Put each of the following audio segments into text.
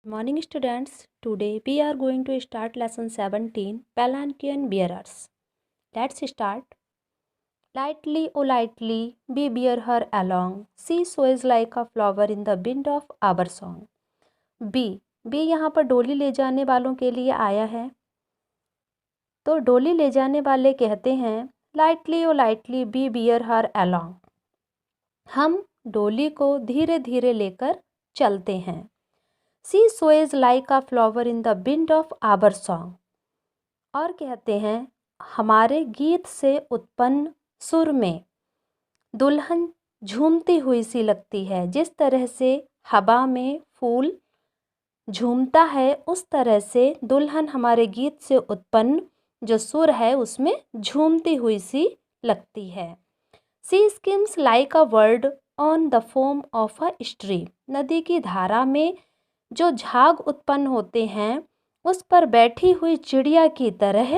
Morning students, today we are going to start lesson 17 Palanquin Bearers. Let's start. Lightly, oh lightly, we bear her along. She sways like a flower in the wind of our song. बी यहाँ पर डोली ले जाने वालों के लिए आया है। तो डोली ले जाने वाले कहते हैं lightly O lightly B bear her along. हम डोली को धीरे धीरे लेकर चलते हैं। She sways like a flower in the wind of our song. और कहते हैं हमारे गीत से उत्पन्न सुर में दुल्हन झूमती हुई सी लगती है। जिस तरह से हवा में फूल झूमता है उस तरह से दुल्हन हमारे गीत से उत्पन्न जो सुर है उसमें झूमती हुई सी लगती है। She skims like a bird on the foam of a stream. नदी की धारा में जो झाग उत्पन्न होते हैं उस पर बैठी हुई चिड़िया की तरह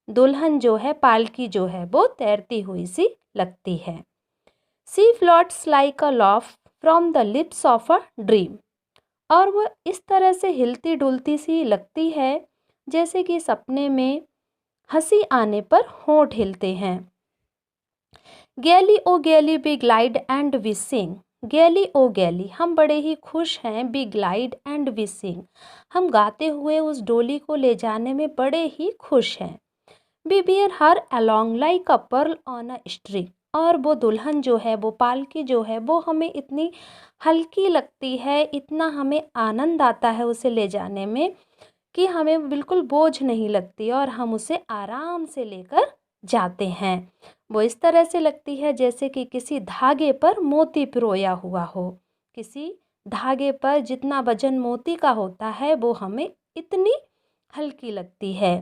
दुल्हन जो है पालकी जो है वो तैरती हुई सी लगती है। She floats like a leaf from the lips of a dream. और वह इस तरह से हिलती डुलती सी लगती है जैसे कि सपने में हंसी आने पर होंठ हिलते हैं। Gaily o gaily we glide and we sing. Gaily o gaily हम बड़े ही खुश हैं। We glide and we sing हम गाते हुए उस डोली को ले जाने में बड़े ही खुश हैं। We bear her along like a pearl on a string. और वो दुल्हन जो है वो पालकी जो है वो हमें इतनी हल्की लगती है, इतना हमें आनंद आता है उसे ले जाने में कि हमें बिल्कुल बोझ नहीं लगती और हम उसे आराम से लेकर जाते हैं। वो इस तरह से लगती है जैसे कि किसी धागे पर मोती पिरोया हुआ हो। किसी धागे पर जितना वजन मोती का होता है वो हमें इतनी हल्की लगती है।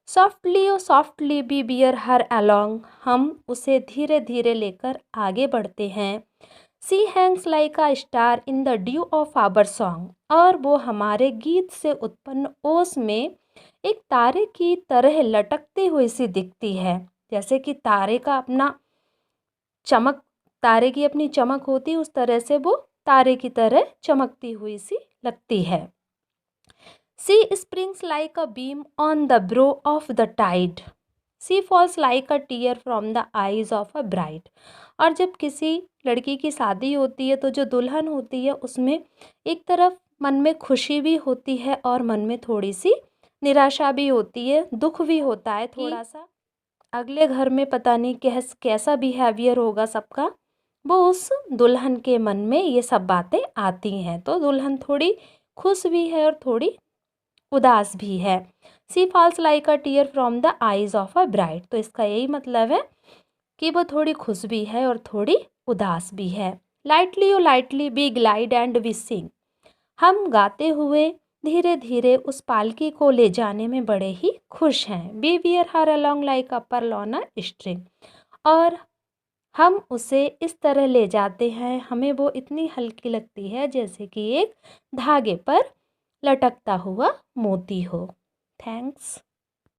Softly o softly we bear her along हम उसे धीरे धीरे लेकर आगे बढ़ते हैं। She hangs like a star in the dew of our song. और वो हमारे गीत से उत्पन्न ओस में एक तारे की तरह लटकती हुई सी दिखती है। जैसे कि तारे का अपना चमक, तारे की अपनी चमक होती उस तरह से वो तारे की तरह चमकती हुई सी लगती है। She springs like a beam on the brow of the tide. She falls like a tear from the eyes of a bride. और जब किसी लड़की की शादी होती है तो जो दुल्हन होती है उसमें एक तरफ मन में खुशी भी होती है और मन में थोड़ी सी निराशा भी होती है, दुख भी होता है थोड़ा सा। अगले घर में पता नहीं कैसा बिहेवियर होगा सबका, वो उस दुल्हन के मन में ये सब बातें आती हैं। तो दुल्हन थोड़ी खुश भी है और थोड़ी उदास भी है। She falls like a tear from the eyes of a bride. तो इसका यही मतलब है कि वो थोड़ी खुश भी है और थोड़ी उदास भी है। Lightly O lightly we glide and we sing हम गाते हुए धीरे धीरे उस पालकी को ले जाने में बड़े ही खुश हैं। We bear her along like a pearl on a string. और हम उसे इस तरह ले जाते हैं, हमें वो इतनी हल्की लगती है जैसे कि एक धागे पर लटकता हुआ मोती हो। थैंक्स।